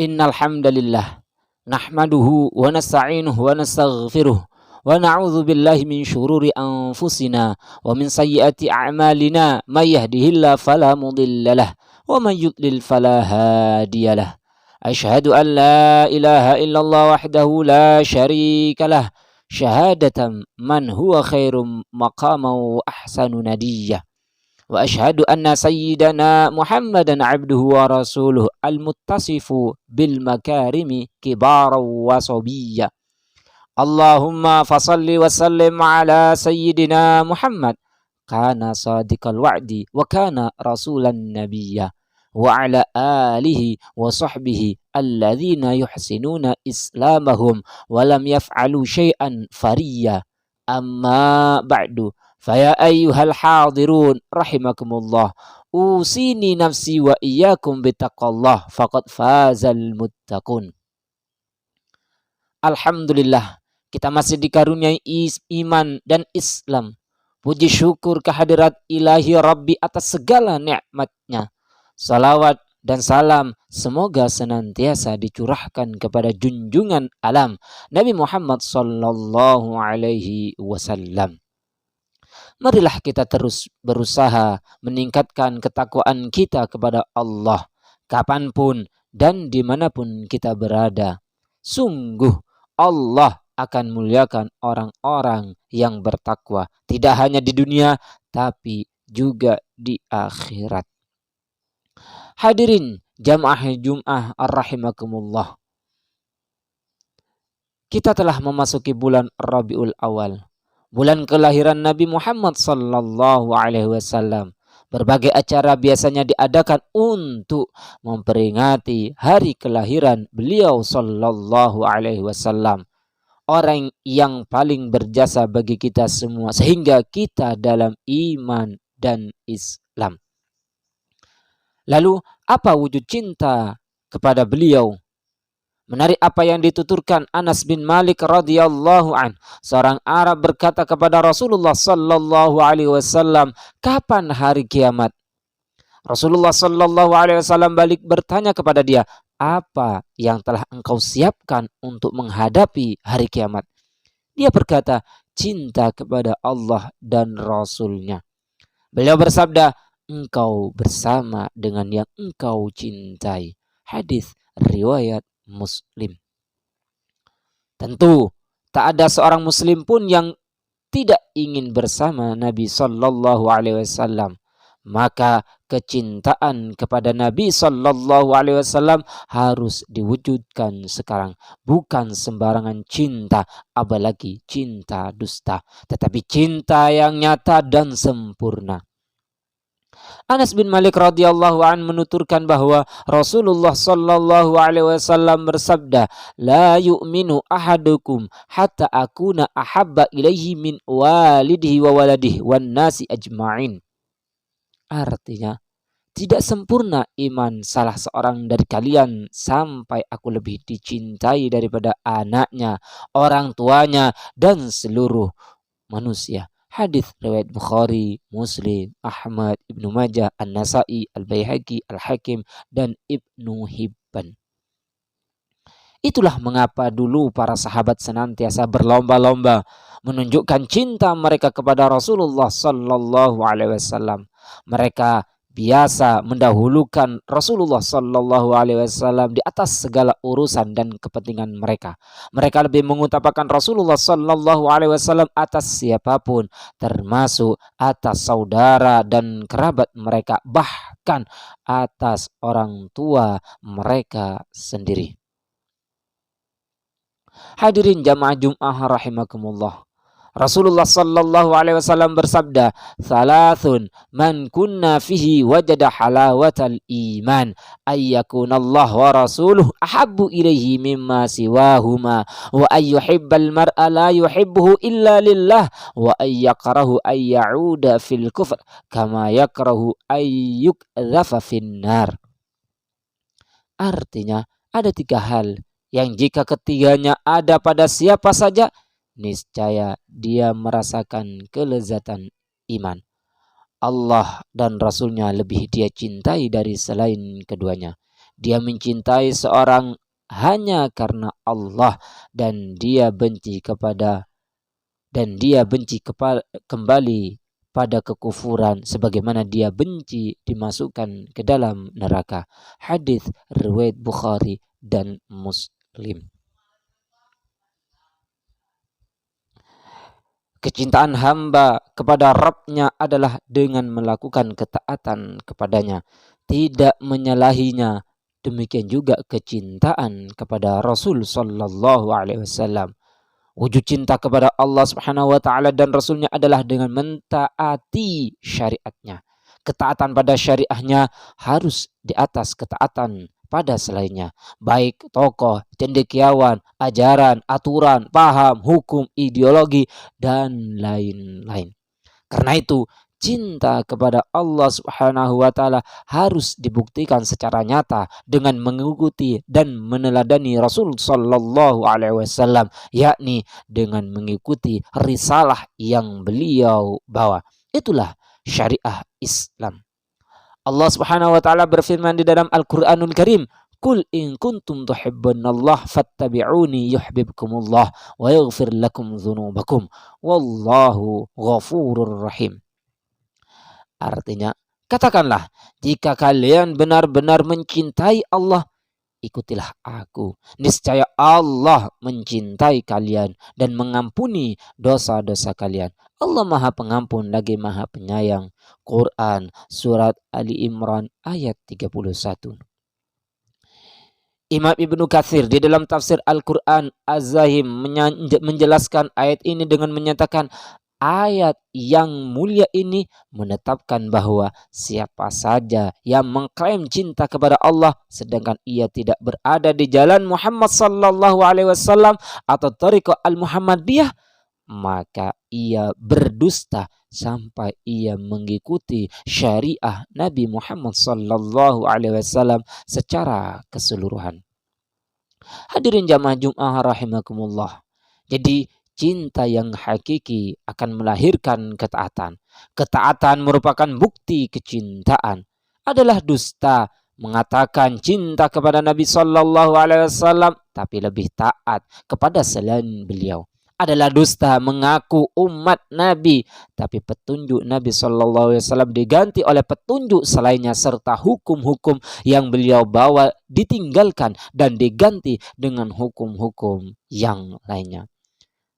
Innal hamdalillah nahmaduhu wa nasta'inuhu wa nastaghfiruh wa na'udzu billahi min syururi anfusina wa min sayyiati a'malina may yahdihillahu fala mudhillalah wa may yudlil fala hadiyalah. Asyhadu an la ilaha illallah wahdahu la syarikalah syahadatan man huwa khairum maqama wa ahsanu nadiyah. Wa asyhadu anna sayyidana Muhammadan abduhu wa rasuluh al-muttasifu bil makarimi kibaran wa sabiyya. Allahumma fasalli wa sallim ala sayyidina Muhammad kana sadiqal wa'di wa kana rasulan nabiyya wa ala alihi wa sahbihi alladhina yuhsinuna islamahum wa lam yaf'alu syai'an fariyya. Amma ba'du. Faya ayyuhal hadirun rahimakumullah, usini nafsi wa iyyakum bittaqallah faqad fazal muttaqun. Alhamdulillah, kita masih dikaruniai iman dan Islam. Puji syukur kehadirat ilahi Rabbi atas segala nikmatnya. Salawat dan salam semoga senantiasa dicurahkan kepada junjungan alam Nabi Muhammad sallallahu alaihi wasallam. Marilah kita terus berusaha meningkatkan ketakwaan kita kepada Allah kapanpun dan dimanapun kita berada. Sungguh Allah akan muliakan orang-orang yang bertakwa, tidak hanya di dunia tapi juga di akhirat. Hadirin jamaah Jum'ah rahimakumullah. Kita telah memasuki bulan Rabiul Awal, bulan kelahiran Nabi Muhammad sallallahu alaihi wasallam. Berbagai acara biasanya diadakan untuk memperingati hari kelahiran beliau sallallahu alaihi wasallam. Orang yang paling berjasa bagi kita semua sehingga kita dalam iman dan Islam. Lalu apa wujud cinta kepada beliau? Menarik apa yang dituturkan Anas bin Malik radhiyallahu an. Seorang Arab berkata kepada Rasulullah sallallahu alaihi wasallam, "Kapan hari kiamat?" Rasulullah sallallahu alaihi wasallam balik bertanya kepada dia, "Apa yang telah engkau siapkan untuk menghadapi hari kiamat?" Dia berkata, "Cinta kepada Allah dan Rasul-Nya." Beliau bersabda, "Engkau bersama dengan yang engkau cintai." Hadis riwayat Muslim. Tentu tak ada seorang muslim pun yang tidak ingin bersama Nabi sallallahu alaihi wasallam. Maka kecintaan kepada Nabi sallallahu alaihi wasallam harus diwujudkan sekarang, bukan sembarangan cinta, apalagi cinta dusta, tetapi cinta yang nyata dan sempurna. Anas bin Malik radhiyallahu an menuturkan bahwa Rasulullah sallallahu alaihi wasallam bersabda, "La yu'minu ahadukum hatta akuna ahabba ilaihi min walidihi wa waladihi wan nasi ajma'in." Artinya, tidak sempurna iman salah seorang dari kalian sampai aku lebih dicintai daripada anaknya, orang tuanya, dan seluruh manusia. Hadis riwayat Bukhari, Muslim, Ahmad, Ibnu Majah, An-Nasa'i, Al-Baihaqi, Al-Hakim, dan Ibnu Hibban. Itulah mengapa dulu para sahabat senantiasa berlomba-lomba menunjukkan cinta mereka kepada Rasulullah sallallahu alaihi wasallam. Mereka biasa mendahulukan Rasulullah sallallahu alaihi wasallam di atas segala urusan dan kepentingan mereka. Mereka lebih mengutamakan Rasulullah sallallahu alaihi wasallam atas siapapun, termasuk atas saudara dan kerabat mereka, bahkan atas orang tua mereka sendiri. Hadirin jamaah Jum'ah rahimakumullah. Rasulullah sallallahu alaihi wasallam bersabda, "Thalathun man kunna fihi wajada halawatal iman, ayyakunallah wa rasuluh ahabbu ilaihi mimma siwahuma, wa ayyuhibbal mar'a la yuhibbuhu illa lillah, wa ayyakrahu ayyauda fil kufr kama yakrahu ayyukdhafa finnar." Artinya, ada 3 hal yang jika ketiganya ada pada siapa saja, niscaya dia merasakan kelezatan iman. Allah dan Rasulnya lebih dia cintai dari selain keduanya. Dia mencintai seorang hanya karena Allah, dan dia benci kembali pada kekufuran sebagaimana dia benci dimasukkan ke dalam neraka. Hadis riwayat Bukhari dan Muslim. Kecintaan hamba kepada Rabb-nya adalah dengan melakukan ketaatan kepadanya, tidak menyalahinya. Demikian juga kecintaan kepada Rasul sallallahu alaihi wasallam. Wujud cinta kepada Allah Subhanahu wa taala dan Rasulnya adalah dengan mentaati syariatnya. Ketaatan pada syariahnya harus di atas ketaatan pada selainnya, baik tokoh, cendekiawan, ajaran, aturan, paham, hukum, ideologi, dan lain-lain. Karena itu, cinta kepada Allah Subhanahu wa taala harus dibuktikan secara nyata dengan mengikuti dan meneladani Rasul sallallahu alaihi wasallam, yakni dengan mengikuti risalah yang beliau bawa. Itulah syariah Islam. Allah Subhanahu wa taala berfirman di dalam Al-Qur'anul Karim, "Qul in kuntum tuhibbunallah fattabi'uni yuhibbukumullah wa yaghfir lakum dzunubakum wallahu ghafurur rahim." Artinya, katakanlah, jika kalian benar-benar mencintai Allah, ikutilah aku. Niscaya Allah mencintai kalian dan mengampuni dosa-dosa kalian. Allah Maha Pengampun lagi Maha Penyayang. Quran Surat Ali Imran ayat 31. Imam Ibnu Katsir di dalam tafsir Al-Quran Az-Zahim menjelaskan ayat ini dengan menyatakan, ayat yang mulia ini menetapkan bahwa siapa saja yang mengklaim cinta kepada Allah sedangkan ia tidak berada di jalan Muhammad sallallahu alaihi wasallam atau thariqah al-Muhammadiyah, maka ia berdusta sampai ia mengikuti syariah Nabi Muhammad sallallahu alaihi wasallam secara keseluruhan. Hadirin jamaah Jumat rahimakumullah. Jadi cinta yang hakiki akan melahirkan ketaatan. Ketaatan merupakan bukti kecintaan. Adalah dusta mengatakan cinta kepada Nabi sallallahu alaihi wasallam tapi lebih taat kepada selain beliau. Adalah dusta mengaku umat Nabi tapi petunjuk Nabi sallallahu alaihi wasallam diganti oleh petunjuk selainnya serta hukum-hukum yang beliau bawa ditinggalkan dan diganti dengan hukum-hukum yang lainnya.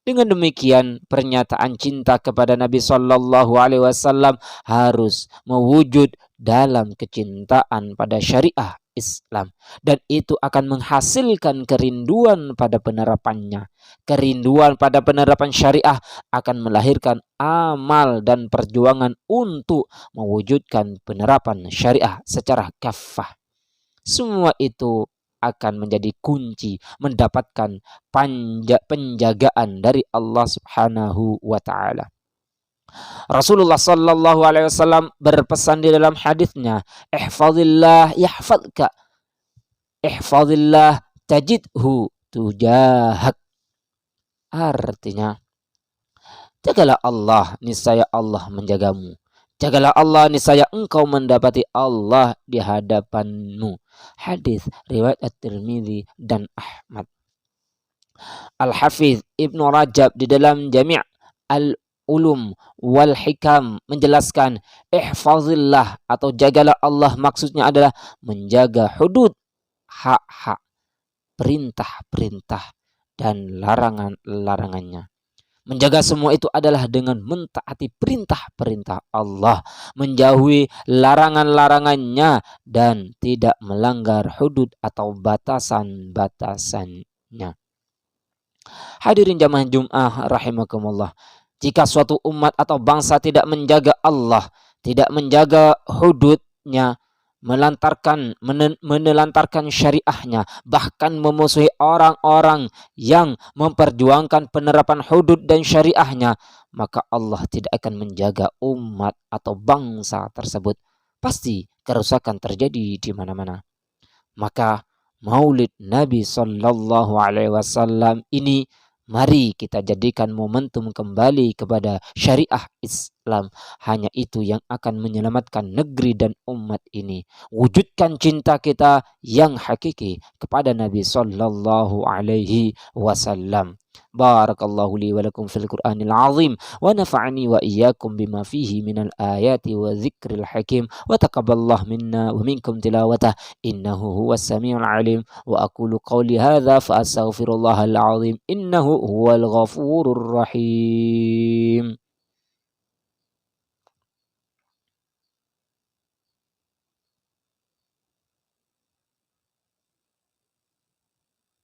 Dengan demikian, pernyataan cinta kepada Nabi sallallahu alaihi wasallam harus mewujud dalam kecintaan pada syariah Islam, dan itu akan menghasilkan kerinduan pada penerapannya. Kerinduan pada penerapan syariah akan melahirkan amal dan perjuangan untuk mewujudkan penerapan syariah secara kafah. Semua itu akan menjadi kunci mendapatkan penjagaan dari Allah Subhanahu wa taala. Rasulullah sallallahu alaihi wasallam berpesan di dalam hadisnya, "Ihfazillah yahfazka, ihfazillah tajidhu tujahak." Artinya, jagalah Allah, niscaya Allah menjagamu. Jagalah Allah, niscaya engkau mendapati Allah di hadapanmu. Hadis riwayat At-Tirmidzi dan Ahmad. Al-Hafiz Ibnu Rajab di dalam Jami' Al-Ulum wal Hikam menjelaskan, ihfazillah atau jagalah Allah maksudnya adalah menjaga hudud, hak-hak, perintah-perintah dan larangan-larangannya. Menjaga semua itu adalah dengan mentaati perintah-perintah Allah, menjauhi larangan-larangannya, dan tidak melanggar hudud atau batasan-batasannya. Hadirin jamaah Jum'ah rahimakumullah. Jika suatu umat atau bangsa tidak menjaga Allah, tidak menjaga hududnya, menelantarkan syariahnya, bahkan memusuhi orang-orang yang memperjuangkan penerapan hudud dan syariahnya, maka Allah tidak akan menjaga umat atau bangsa tersebut. Pasti kerusakan terjadi di mana-mana. Maka Maulid Nabi sallallahu alaihi wasallam ini mari kita jadikan momentum kembali kepada syariah Islam. Islam. Hanya itu yang akan menyelamatkan negeri dan umat ini. Wujudkan cinta kita yang hakiki kepada Nabi sallallahu alaihi wasallam. Barakallahu li wa lakum fil Qur'anil azim wa nafa'ani wa iyyakum bima fihi minal ayati wa dzikril hakim wa taqabbalallahu minna wa minkum tilawatah innahu huwas samiul alim wa aqulu qawli hadza fa astaghfirullahal azim innahu huwal ghafurur rahim.